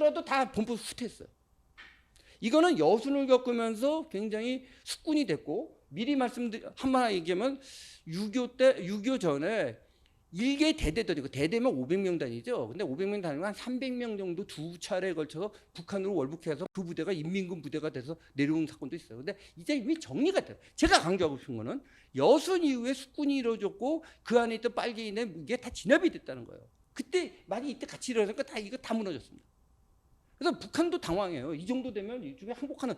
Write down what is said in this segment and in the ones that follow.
가더라도 다 본부 후퇴했어요. 이거는 여순을 겪으면서 굉장히 숙군이 됐고, 미리 한마디 얘기하면 6.25 전에 일개 대대들이고, 대대면 500명 단위죠. 근데 500명 단위가 한 300명 정도 두 차례에 걸쳐서 북한으로 월북해서 그 부대가 인민군 부대가 돼서 내려온 사건도 있어요. 근데 이제 이미 정리가 돼요. 제가 강조하고 싶은 거는 여순 이후에 숙군이 이루어졌고 그 안에 있던 빨갱이네 이게 다 진압이 됐다는 거예요. 그때 많이 이때 같이 일어나니까 다 이거 다 무너졌습니다. 그래서 북한도 당황해요. 이 정도 되면 이쪽에 항복하는,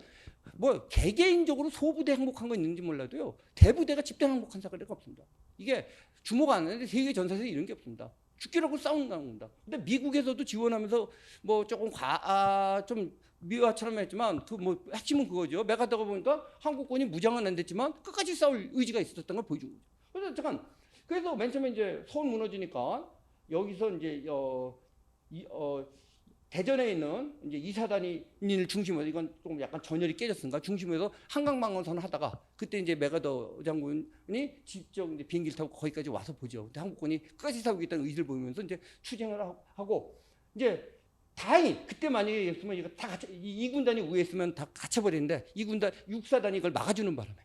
뭐 개개인적으로 소부대 항복한 거 있는지 몰라도요, 대부대가 집단 항복한 사례가 없습니다. 이게 주목 안 하는데 세계 전사에서 이런 게 없습니다. 죽기라고 싸우는 겁니다. 근데 미국에서도 지원하면서 뭐 조금 좀 미화처럼 했지만 그 뭐 핵심은 그거죠. 메가다가 보니까 한국군이 무장은 안 됐지만 끝까지 싸울 의지가 있었던 걸 보여준 거죠. 그래서 잠깐, 그래서 맨 처음에 이제 서울 무너지니까 여기서 이제 대전에 있는 이제 이사단을 중심으로, 이건 좀 약간 전열이 깨졌습니다. 중심에서 한강 방어선을 하다가 그때 이제 메가더 장군이 직접 이제 비행기를 타고 거기까지 와서 보죠. 근데 한국군이 끝까지 싸우겠다는 의지를 보이면서 이제 투쟁을 하고, 이제 다행히 그때 만약에 했으면 이거 다 갇혀, 이 군단이 위에 있으면 다 갇혀버리는데 이 군단 6사단이 이걸 막아주는 바람에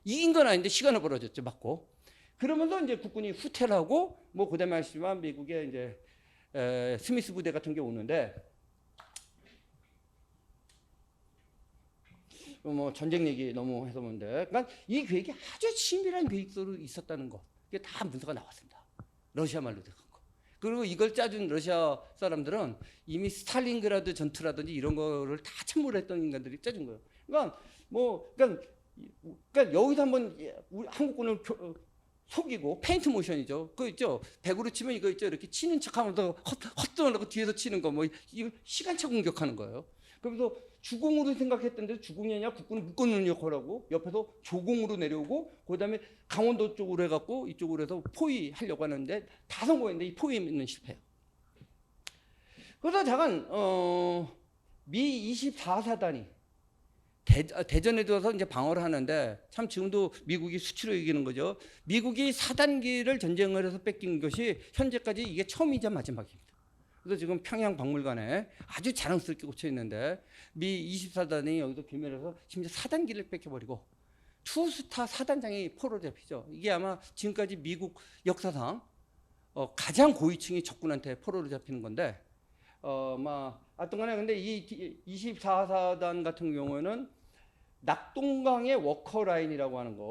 이긴 건 아닌데 시간을 벌어졌죠, 맞고. 그러면서 이제 국군이 후퇴를 하고, 뭐 그다음에 아시지만 미국의 이제 스미스 부대 같은 게 오는데, 뭐 전쟁 얘기 너무 해서 뭔데, 그러니까 이 계획이 아주 치밀한 계획으로 있었다는 거, 이게 다 문서가 나왔습니다. 러시아 말로 된 거. 그리고 이걸 짜준 러시아 사람들은 이미 스탈린그라드 전투라든지 이런 거를 다 참모했던 인간들이 짜준 거예요. 그러니까 여기서 한번 우리 한국군을 속이고, 페인트 모션이죠. 그거 있죠. 배구로 치면 이거 있죠. 이렇게 치는 척하면서 헛들어가고 뒤에서 치는 거, 뭐 이거 시간차 공격하는 거예요. 그래서 주공으로 생각했던데 주공이 아니라 국군을 묶어놓는 역할하고, 옆에서 조공으로 내려오고, 그다음에 강원도 쪽으로 해갖고 이쪽으로 해서 포위하려고 하는데 다 성공했는데 이 포위는 실패해요. 그래서 잠깐 미 24사단이 대전에 들어서 이제 방어를 하는데, 참 지금도 미국이 수치로 이기는 거죠. 미국이 4단기를 전쟁을 해서 뺏긴 것이 현재까지 이게 처음이자 마지막입니다. 그래서 지금 평양 박물관에 아주 자랑스럽게 꽂혀 있는데, 미 24단이 여기서 괴멸해서 심지어 4단기를 뺏겨버리고 투스타 4단장이 포로로 잡히죠. 이게 아마 지금까지 미국 역사상 가장 고위층이 적군한테 포로로 잡히는 건데, 하여튼간에 근데 이 24사단 같은 경우에는 낙동강의 워커라인이라고 하는 거,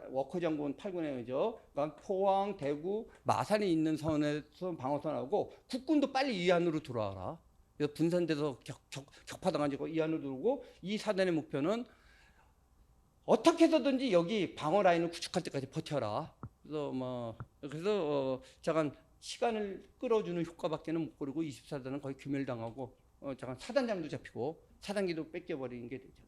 워커 장군 8군이죠. 그러니까 포항, 대구, 마산이 있는 선에서 방어선하고, 국군도 빨리 이 안으로 들어와라. 그래서 분산돼서 격파당하고 이 안으로 들어오고, 이 사단의 목표는 어떻게 해서든지 여기 방어 라인을 구축할 때까지 버텨라. 그래서 잠깐 시간을 끌어주는 효과밖에는 못 거르고 24단은 거의 괴멸당하고, 잠깐 사단장도 잡히고 4단기도 뺏겨버리는 게 되죠.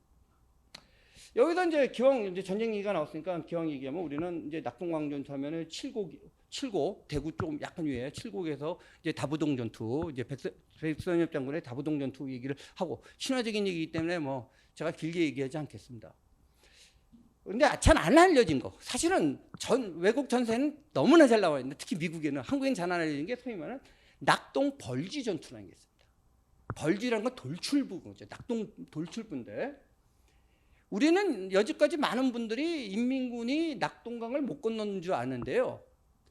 여기서 이제 기왕 이제 전쟁 얘기가 나왔으니까 기왕 얘기하면, 우리는 이제 낙동강 전투하면은 7곡 대구 좀 약간 위에 7곡에서 이제 다부동 전투, 이제 백선엽 장군의 다부동 전투 얘기를 하고, 신화적인 얘기이기 때문에 뭐 제가 길게 얘기하지 않겠습니다. 근데 잘 안 알려진 거, 사실은 외국 전세는 너무나 잘 나와 있는데, 특히 미국에는, 한국엔 잘 안 알려진 게 소위 말하는 낙동 벌지 전투라는 게 있습니다. 벌지라는 건 돌출부죠. 낙동 돌출부인데, 우리는 여지까지 많은 분들이 인민군이 낙동강을 못 건너는 줄 아는데요,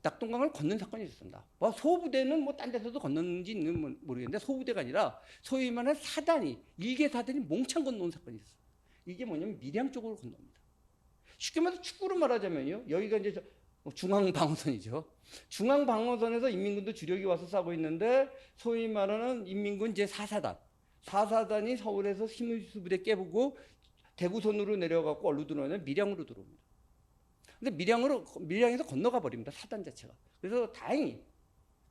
낙동강을 건넌 사건이 있었습니다. 소부대는 뭐 딴 데서도 건넜는지 모르겠는데, 소부대가 아니라 소위 말하는 일개 사단이 몽창 건너온 사건이 있었어요. 이게 뭐냐면 밀양 쪽으로 건넙니다. 쉽게 말해서 축구로 말하자면요, 여기가 이제 중앙방어선이죠. 중앙방어선에서 인민군도 주력이 와서 싸고 있는데, 소위 말하는 인민군 제4사단이 서울에서 신문수부대 깨부고 대구선으로 내려가고 얼로 들어오면 밀양으로 들어옵니다. 근데 밀양에서 건너가 버립니다, 사단 자체가. 그래서 다행히,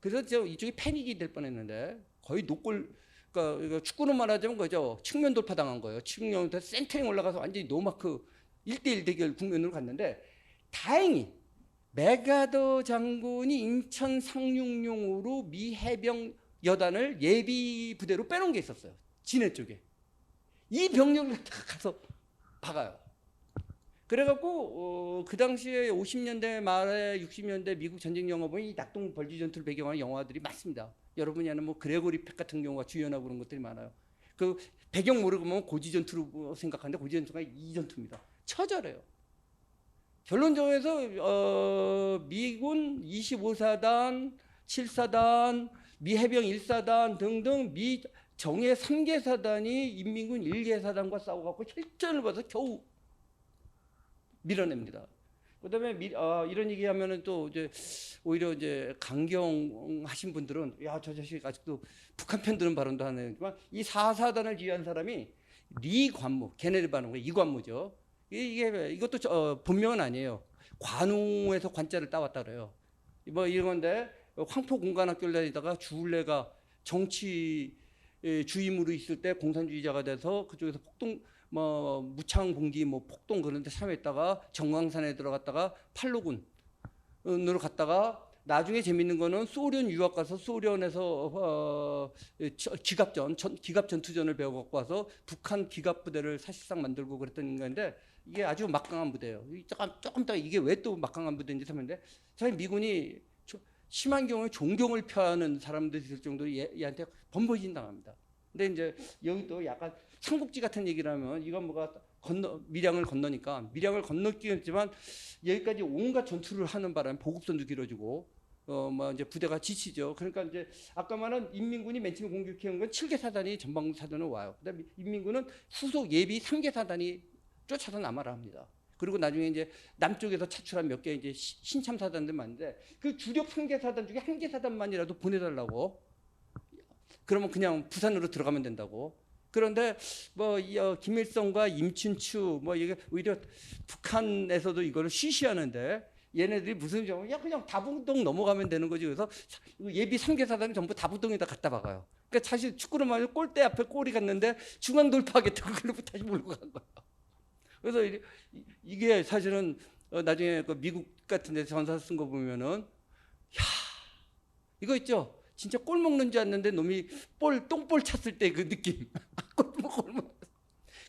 그래서 이쪽이 패닉이 될 뻔했는데, 거의 그러니까 축구로 말하자면 그죠, 측면 돌파 당한 거예요. 측면 센터링 올라가서 완전히 노마크 1대1 대결 국면으로 갔는데, 다행히 메가더 장군이 인천 상륙용으로 미 해병 여단을 예비 부대로 빼놓은 게 있었어요, 진해 쪽에. 이 병력을 가서 박아요. 그래갖고 그 당시에 50년대 말에 60년대 미국 전쟁 영화 보면 이 낙동 벌지 전투를 배경으로 영화들이 많습니다. 여러분이 아는 뭐 그레고리 팩 같은 경우가 주연하고 그런 것들이 많아요. 그 배경 모르고 보면 고지 전투로 생각하는데 고지 전투가 이 전투입니다. 처절해요. 결론적으로 미군 25사단, 7사단, 미 해병 1사단 등등 미 정예 3개 사단이 인민군 1개 사단과 싸워갖고 혈전을 벌여서 겨우 밀어냅니다. 그다음에 이런 얘기하면은 또 이제 오히려 이제 강경하신 분들은 야, 저 자식 아직도 북한 편드는 발언도 하네지만 이 4사단을 지휘한 사람이 리 관무, 걔네들 반응 이 관무죠. 이것도 본명은 아니에요. 관우에서 관자를 따왔다 그래요. 뭐 이런 건데 황포 공관학교를 다니다가 주울레가 정치 주임으로 있을 때 공산주의자가 돼서 그쪽에서 폭동 뭐 무창 공기 뭐 폭동 그런 데 참여했다가 정광산에 들어갔다가 팔로군으로 갔다가 나중에 재밌는 거는 소련 유학 가서 소련에서 기갑 전투전을 배워갖고 와서 북한 기갑 부대를 사실상 만들고 그랬던 인간인데 이게 아주 막강한 부대예요. 조금 더 이게 왜 또 막강한 부대인지 설명인데 사실 미군이 심한 경우에 존경을 표하는 사람들이 있을 정도로 얘한테 번번이 당합니다. 근데 이제 여기 또 약간 삼국지 같은 얘기를 하면 이건 뭐가 밀양을 건너니까 밀양을 건너기였지만 여기까지 온갖 전투를 하는 바람에 보급선도 길어지고 뭐 이제 부대가 지치죠. 그러니까 이제 아까 말한 인민군이 맨 처음에 공격한 건 7개 사단이 전방 사단으로 와요. 그다음에 인민군은 후속 예비 3개 사단이 쫓아서 남하라 합니다. 그리고 나중에 이제 남쪽에서 차출한 몇 개 이제 신참 사단들 많은데 그 주력 3개 사단 중에 1개 사단만이라도 보내달라고. 그러면 그냥 부산으로 들어가면 된다고. 그런데 뭐 김일성과 임춘추 뭐 이게 오히려 북한에서도 이거를 쉬쉬하는데 얘네들이 무슨 야 그냥 다부동 넘어가면 되는 거지. 그래서 예비 3개 사단이 전부 다부동에다 갖다 박아요. 그러니까 사실 축구로 말하면 골대 앞에 골이 갔는데 중앙 돌파하겠다고 그러고 다시 몰고 간 거예요. 그래서 이게 사실은 나중에 그 미국 같은 데 전사 쓴 거 보면은 야 이거 있죠. 진짜 꼴 먹는 줄 알았는데 놈이 똥볼 찼을 때 그 느낌.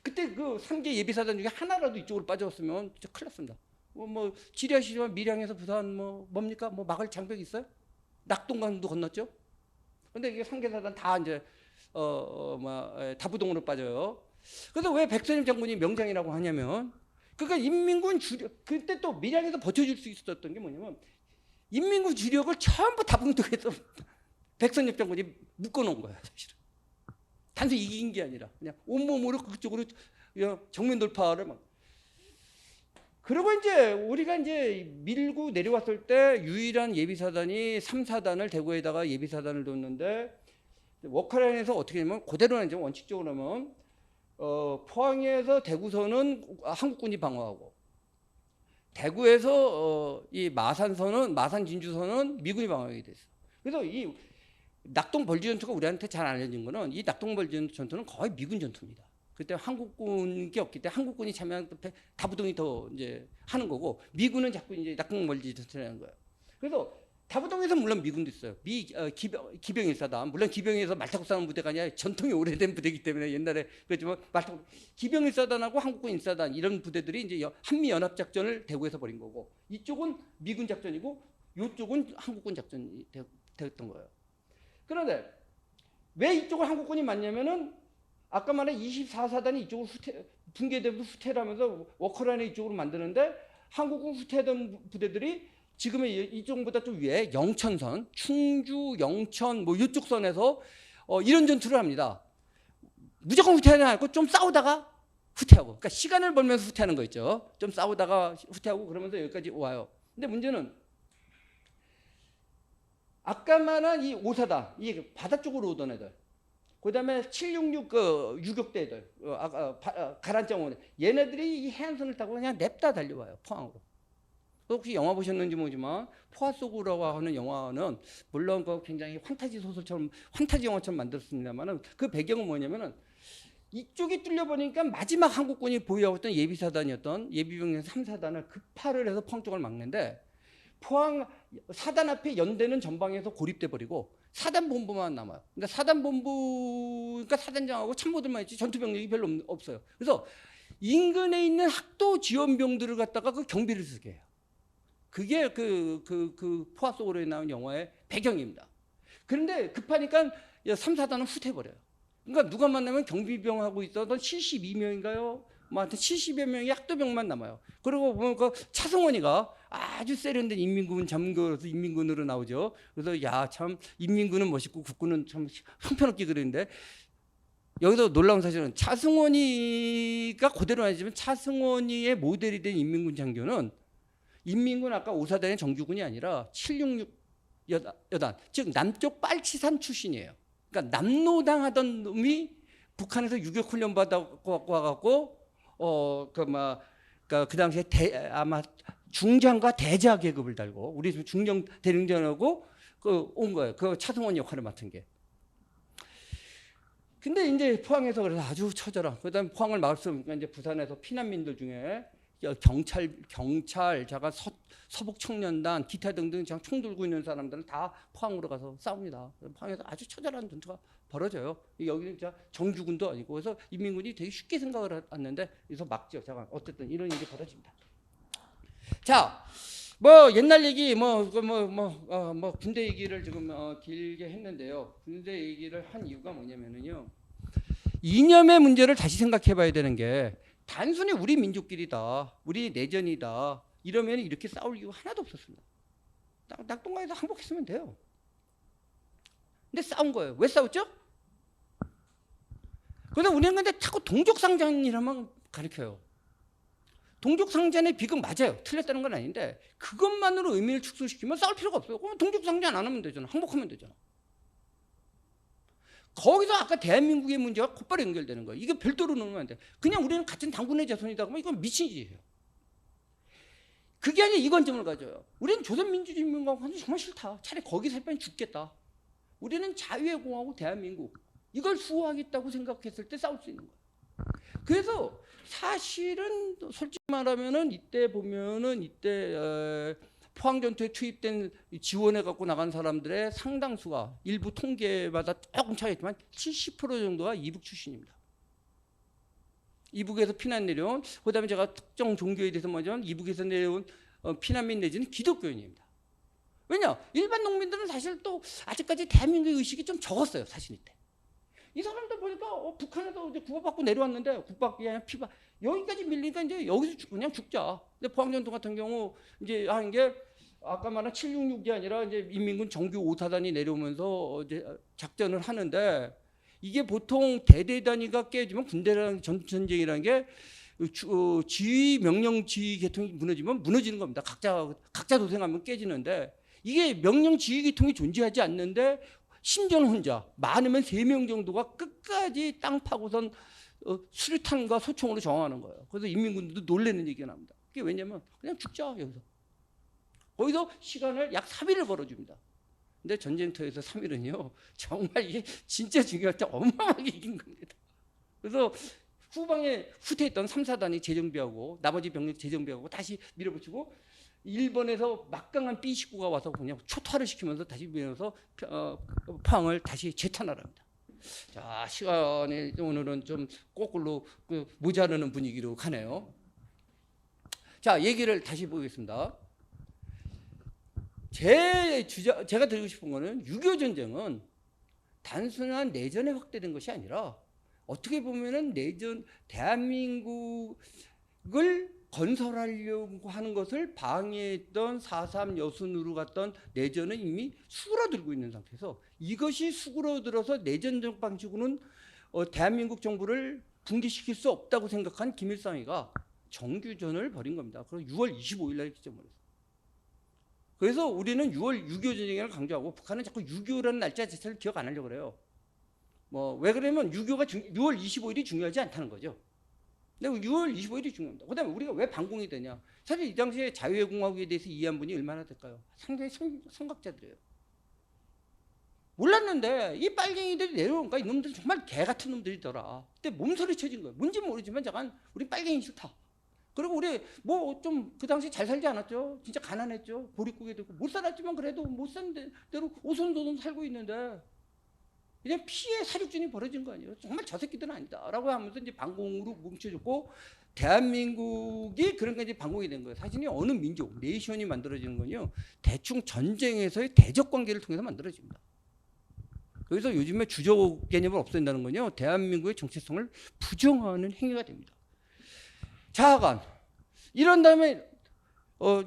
그때 그 3개 예비사단 중에 하나라도 이쪽으로 빠졌으면 진짜 큰일 났습니다. 뭐 지리하시지만 밀양에서 부산 뭡니까? 뭐 막을 장벽 있어요? 낙동강도 건넜죠? 근데 이게 3개 사단 다 이제 다부동으로 빠져요. 그래서 왜 백선엽 장군이 명장이라고 하냐면 그러니까 인민군 주력 그때 또 밀양에서 버텨줄 수 있었던 게 뭐냐면 인민군 주력을 전부 다부동에서 백선엽 장군이 묶어놓은 거야 사실은. 단순히 이긴 게 아니라 그냥 온몸으로 그쪽으로 정면 돌파를 막. 그리고 이제 우리가 이제 밀고 내려왔을 때 유일한 예비사단이 3사단을 대구에다가 예비사단을 뒀는데 워커라인에서 어떻게 되냐면 그대로는 이제 원칙적으로 하면 포항에서 대구선은 한국군이 방어하고 대구에서 이 마산 진주선은 미군이 방어하게 됐어. 그래서 이 낙동 벌지 전투가 우리한테 잘 알려진 거는 이 낙동 벌지 전투는 거의 미군 전투입니다. 그때 한국군이 없기 때문에 한국군이 참여한 다부동이 더 이제 하는 거고 미군은 자꾸 이제 낙동 벌지 전투를 하는 거예요. 그래서 다부동에서 물론 미군도 있어요. 기병 1사단 물론 기병에서 말 타고 싸우는 부대가 아니라 전통이 오래된 부대이기 때문에 옛날에 그랬지만 기병 1사단하고 한국군 1사단 이런 부대들이 이제 한미 연합 작전을 대구에서 벌인 거고 이쪽은 미군 작전이고 이쪽은 한국군 작전이 됐던 거예요. 그런데 왜 이쪽을 한국군이 맞냐면은 아까 말한 24사단이 이쪽으로 붕괴되고 후퇴를 하면서 워커라인을 이쪽으로 만드는데 한국군 후퇴하던 부대들이 지금의 이쪽보다 좀 위에 영천선, 충주, 영천 뭐 이쪽 선에서 이런 전투를 합니다. 무조건 후퇴하지 않고 좀 싸우다가 후퇴하고 그러니까 시간을 벌면서 후퇴하는 거 있죠. 좀 싸우다가 후퇴하고 그러면서 여기까지 와요. 근데 문제는 아까 말한 이 5사단, 이 바다 쪽으로 오던 애들, 그 다음에 766 그 유격대 애들, 가란장원 얘네들이 이 해안선을 타고 그냥 냅다 달려와요. 포항으로. 혹시 영화 보셨는지 모르지만 포화 속으로라고 하는 영화는 물론 그 굉장히 판타지 소설처럼 판타지 영화처럼 만들었습니다만은 그 배경은 뭐냐면은 이쪽이 뚫려버리니까 마지막 한국군이 보유하고 있던 예비사단이었던 예비병력 3사단을 급파를 해서 포항 쪽을 막는데 포항 사단 앞에 연대는 전방에서 고립돼 버리고 사단 본부만 남아요. 그러니까 사단 본부, 그러니까 사단장하고 참모들만 있지 전투 병력이 별로 없어요. 그래서 인근에 있는 학도 지원병들을 갖다가 그 경비를 쓰게 해요. 그게 그 포화 속으로 나온 영화의 배경입니다. 그런데 급하니까 3, 4단은 후퇴버려요. 그러니까 누가 만나면 경비병하고 있어도 72명인가요? 뭐 하여튼 70여 명이 학도병만 남아요. 그리고 보면 그 차승원이가 아주 세련된 인민군 장교로서 인민군으로 나오죠. 그래서 야, 참 인민군은 멋있고 국군은 참 형편없게 그랬는데, 여기서 놀라운 사실은 차승원이가 그대로 아니지만 차승원이의 모델이 된 인민군 장교는 인민군 아까 5사단의 정규군이 아니라 766 여단, 즉 남쪽 빨치산 출신이에요. 그러니까 남노당 하던 놈이 북한에서 유격 훈련 받아갖고 와갖고 그 당시에 아마 중장과 대자 계급을 달고 우리 중령 대령전하고 온 거예요. 그 차승원 역할을 맡은 게. 근데 이제 포항에서 그래서 아주 처절한. 그다음에 포항을 막을 수 없으니까 이제 부산에서 피난민들 중에 경찰, 자가 서북 청년단, 기타 등등 총 들고 있는 사람들은 다 포항으로 가서 싸웁니다. 포항에서 아주 처절한 전투가 벌어져요. 여기는 진짜 정규군도 아니고, 그래서 인민군이 되게 쉽게 생각을 했는데 여기서 막죠. 잠깐 어쨌든 이런 일이 벌어집니다. 자, 뭐 옛날 얘기 군대 얘기를 지금 길게 했는데요. 군대 얘기를 한 이유가 뭐냐면은요, 이념의 문제를 다시 생각해봐야 되는 게, 단순히 우리 민족끼리다, 우리 내전이다 이러면 이렇게 싸울 이유가 하나도 없었습니다. 낙동강에서 항복했으면 돼요. 근데 싸운 거예요. 왜 싸웠죠? 그래서 우리는 근데 자꾸 동족상전이라만 가르쳐요. 동족상전의 비극 맞아요. 틀렸다는 건 아닌데 그것만으로 의미를 축소시키면 싸울 필요가 없어요. 그러면 동족상전 안 하면 되잖아. 항복하면 되잖아. 거기서 아까 대한민국의 문제가 곧바로 연결되는 거예요. 이게 별도로 놓으면 안 돼. 그냥 우리는 같은 당군의 자손이다 그러면 이건 미친 짓이에요. 그게 아니라 이 관점을 가져요. 우리는 조선민주주의인민공화국은 정말 싫다. 차라리 거기 살 바엔 죽겠다. 우리는 자유의 공화국 대한민국, 이걸 수호하겠다고 생각했을 때 싸울 수 있는 거예요. 그래서 사실은 솔직히 말하면은 이때 보면은 포항전투에 투입된 지원해 갖고 나간 사람들의 상당수가 일부 통계마다 조금 차이있지만 70% 정도가 이북 출신입니다. 이북에서 피난 내려온, 그다음에 제가 특정 종교에 대해서 말하자면 이북에서 내려온 피난민 내지는 기독교인입니다. 왜냐? 일반 농민들은 사실 또 아직까지 대한민국의 의식이 좀 적었어요. 사실 이때. 이 사람들 보니까 북한에서 이제 구호받고 내려왔는데 국밥이 아니라 피밥 여기까지 밀리니까 이제 여기서 그냥 죽자. 근데 포항전투 같은 경우 이제 하는 게 아까 말한 766이 아니라 이제 인민군 정규 5사단이 내려오면서 이제 작전을 하는데, 이게 보통 대대 단위가 깨지면 군대랑 전쟁이라는 게 지휘 명령 지휘 계통이 무너지는 겁니다. 각자 도생하면 깨지는데, 이게 명령 지휘 계통이 존재하지 않는데 심지어는 혼자 많으면 3명 정도가 끝까지 땅 파고선 수류탄과 소총으로 저항하는 거예요. 그래서 인민군들도 놀라는 얘기가 납니다. 그게 왜냐면 그냥 죽자 여기서. 거기서 시간을 약 3일을 벌어줍니다. 근데 전쟁터에서 3일은요 정말 이게 진짜 중요할 때 어마어마하게 이긴 겁니다. 그래서 후방에 후퇴했던 3, 4단이 재정비하고 나머지 병력 재정비하고 다시 밀어붙이고, 일본에서 막강한 B-19가 와서 그냥 초토화를 시키면서 다시 밀어서 포항을 다시 재탄하랍니다. 자, 시간이 오늘은 좀 거꾸로 모자르는 분위기로 가네요. 자, 얘기를 다시 보겠습니다. 제가 드리고 싶은 거는 6.25 전쟁은 단순한 내전에 확대된 것이 아니라 어떻게 보면은 대한민국을 건설하려고 하는 것을 방해했던 4.3 여순으로 갔던 내전은 이미 수그러들고 있는 상태에서, 이것이 수그러들어서 내전적 방식으로는 대한민국 정부를 붕괴시킬 수 없다고 생각한 김일성이가 정규전을 벌인 겁니다. 그래서 6월 25일 날 기점으로 해서. 그래서 우리는 6.25 전쟁을 강조하고 북한은 자꾸 6.25라는 날짜 자체를 기억 안 하려고 그래요. 왜 그러면 6.25가 6월 25일이 중요하지 않다는 거죠. 근데 6월 25일이 중요합니다. 그 다음에 우리가 왜 반공이 되냐. 사실 이 당시에 자유의 공화국에 대해서 이해한 분이 얼마나 될까요? 상당히 선각자들이에요. 몰랐는데 이 빨갱이들이 내려오니까 이놈들 정말 개 같은 놈들이더라. 근데 몸서리 쳐진 거예요. 뭔지 모르지만 잠깐 우리 빨갱이 싫다. 그리고 우리 뭐 좀 그 당시 잘 살지 않았죠. 진짜 가난했죠. 보릿고개 되고 못 살았지만 그래도 못 사는 대로 오손도손 살고 있는데 그냥 피해 사륙전이 벌어진 거 아니에요. 정말 저 새끼들은 아니다라고 하면서 이제 반공으로 뭉쳐졌고, 대한민국이 그러니까 이제 반공이 된 거예요. 사실 어느 민족, 네이션이 만들어지는 건요 대충 전쟁에서의 대적 관계를 통해서 만들어집니다. 여기서 요즘에 주저 개념을 없앤다는 건요, 대한민국의 정체성을 부정하는 행위가 됩니다. 자하간 이런 다음에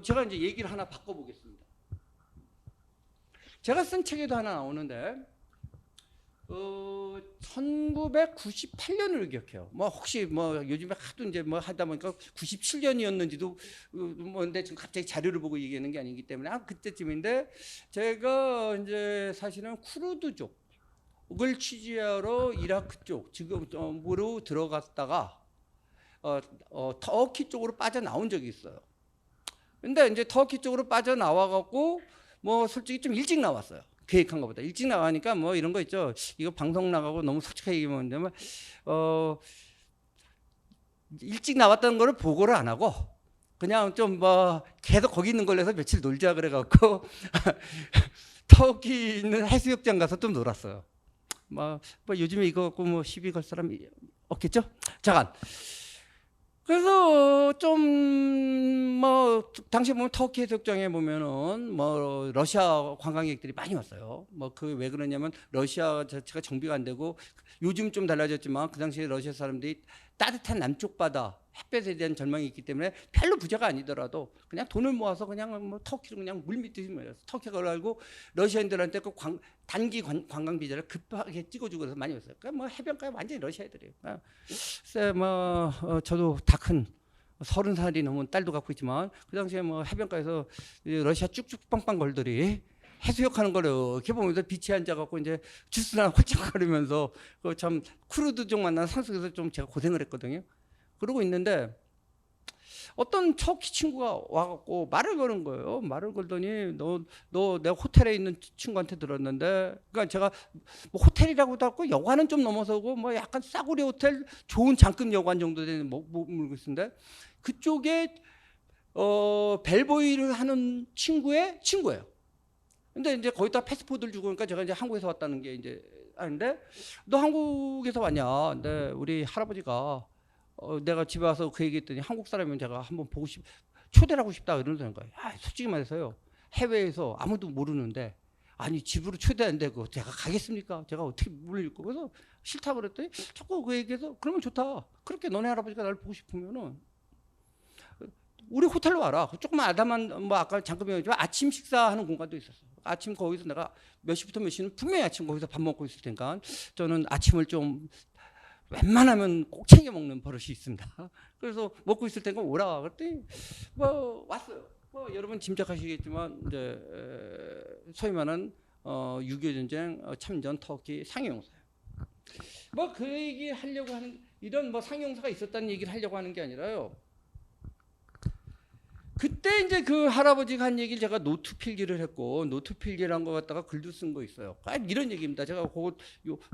제가 이제 얘기를 하나 바꿔보겠습니다. 제가 쓴 책에도 하나 나오는데 1998년으로 기억해요. 뭐 혹시 뭐 요즘에 하도 이제 뭐 하다 보니까 97년이었는지도 뭔데 지금 갑자기 자료를 보고 얘기하는 게 아니기 때문에 그때쯤인데, 제가 이제 사실은 쿠르드족을 취재하러 이라크 쪽 지금으로 들어갔다가 터키 쪽으로 빠져나온 적이 있어요. 근데 이제 터키 쪽으로 빠져나와 갖고 뭐 솔직히 좀 일찍 나왔어요. 계획한 것보다 일찍 나가니까 뭐 이런 거 있죠. 이거 방송 나가고 너무 솔직하게 얘기하면 일찍 나왔다는 거를 보고를 안 하고 그냥 좀 뭐 계속 거기 있는 걸로 해서 며칠 놀자 그래 갖고 터키 있는 해수욕장 가서 좀 놀았어요. 뭐 요즘에 이거 갖고 뭐 시비 걸 사람이 없겠죠? 잠깐. 그래서 좀 뭐 당시 보면 터키 해수욕장에 보면은 뭐 러시아 관광객들이 많이 왔어요. 뭐 그 왜 그러냐면 러시아 자체가 정비가 안 되고, 요즘 좀 달라졌지만 그 당시에 러시아 사람들이 따뜻한 남쪽 바다 햇볕에 대한 절망이 있기 때문에 별로 부자가 아니더라도 그냥 돈을 모아서 그냥 뭐 터키로 그냥 물밑듯이 모여서 터키가 알고 러시아인들한테 그 단기 관광 비자를 급하게 찍어주고 그래서 많이 왔어요. 그러니까 뭐 해변가에 완전히 러시아 애들이에요. 글쎄 뭐 저도 다 큰 30살이 넘은 딸도 갖고 있지만 그 당시에 뭐 해변가에서 러시아 쭉쭉 빵빵 걸들이 해수욕하는 거를 이렇게 보면서 비치에 앉아갖고 이제 주스나 홀짝거리면서 그 참 쿠르드족 만난 산속에서 좀 제가 고생을 했거든요. 그러고 있는데 어떤 터키 친구가 와갖고 말을 거는 거예요. 말을 걸더니 너 내가 호텔에 있는 친구한테 들었는데, 그러니까 제가 뭐 호텔이라고도 하고 여관은 좀 넘어서고 뭐 약간 싸구려 호텔 좋은 장급 여관 정도 되는 머물고 있는데, 그쪽에 벨보이를 하는 친구의 친구예요. 근데 이제 거기다 패스포드를 주고, 그러니까 제가 이제 한국에서 왔다는 게 이제 아닌데, 너 한국에서 왔냐? 근데 우리 할아버지가 내가 집에 와서 그 얘기했더니 한국 사람이면 제가 한번 보고 초대를 하고 싶다 이러는 거예요. 솔직히 말해서요, 해외에서 아무도 모르는데 아니 집으로 초대한데 그 제가 가겠습니까? 제가 어떻게 물릴 거. 그래서 싫다 그랬더니 자꾸 그 얘기해서 그러면 좋다. 그렇게 너네 할아버지가 나를 보고 싶으면은 우리 호텔로 와라. 조금만 아담한 뭐 아까 잠깐 얘기했지만 아침 식사하는 공간도 있었어요. 아침 거기서 내가 몇 시부터 몇 시는 분명히 아침 거기서 밥 먹고 있을 테니까 저는 아침을 좀 웬만하면 꼭 챙겨 먹는 버릇이 있습니다. 그래서 먹고 있을 때가 오라 그랬더니 뭐 왔어요. 뭐 여러분 짐작하시겠지만 이제 소위 말하는 6.25 전쟁 참전 터키 상용사예요. 뭐 그 얘기 하려고 하는, 이런 뭐 상용사가 있었다는 얘기를 하려고 하는 게 아니라요. 그때 이제 그 할아버지가 한 얘기를 제가 노트 필기를 했고, 노트 필기란 거 갖다가 글도 쓴 거 있어요. 이런 얘기입니다. 제가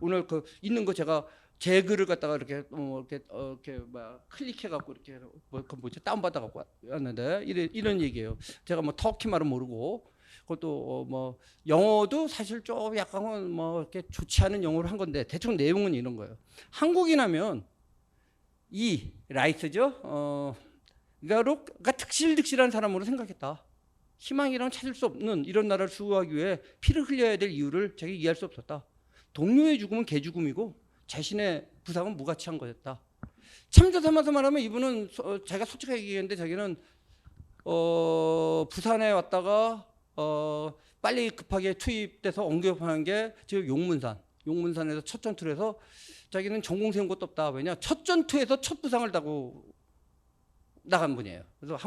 오늘 그 있는 거 제가 제 글을 갖다가 이렇게 이렇게 클릭해 갖고 이렇게 다운받아 갖고 왔는데 이런 얘기예요. 제가 뭐 터키 말은 모르고, 그것도 뭐 영어도 사실 좀 약간은 뭐 이렇게 좋지 않은 영어를 한 건데 대충 내용은 이런 거예요. 한국인하면 이 라이트죠. 그러니까 득실득실한 사람으로 생각했다. 희망이랑 찾을 수 없는 이런 나라를 수호하기 위해 피를 흘려야 될 이유를 자기 이해할 수 없었다. 동료의 죽음은 개죽음이고 자신의 부상은 무가치한 거였다. 참조 삼아서 말하면 이분은 자기가 솔직하게 얘기했는데 자기는 부산에 왔다가 빨리 급하게 투입돼서 언급하는 게 지금 용문산에서 첫 전투를 해서 자기는 전공 세운 것도 없다. 왜냐? 첫 전투에서 첫 부상을 당고 나간 분이에요. 그래서 한국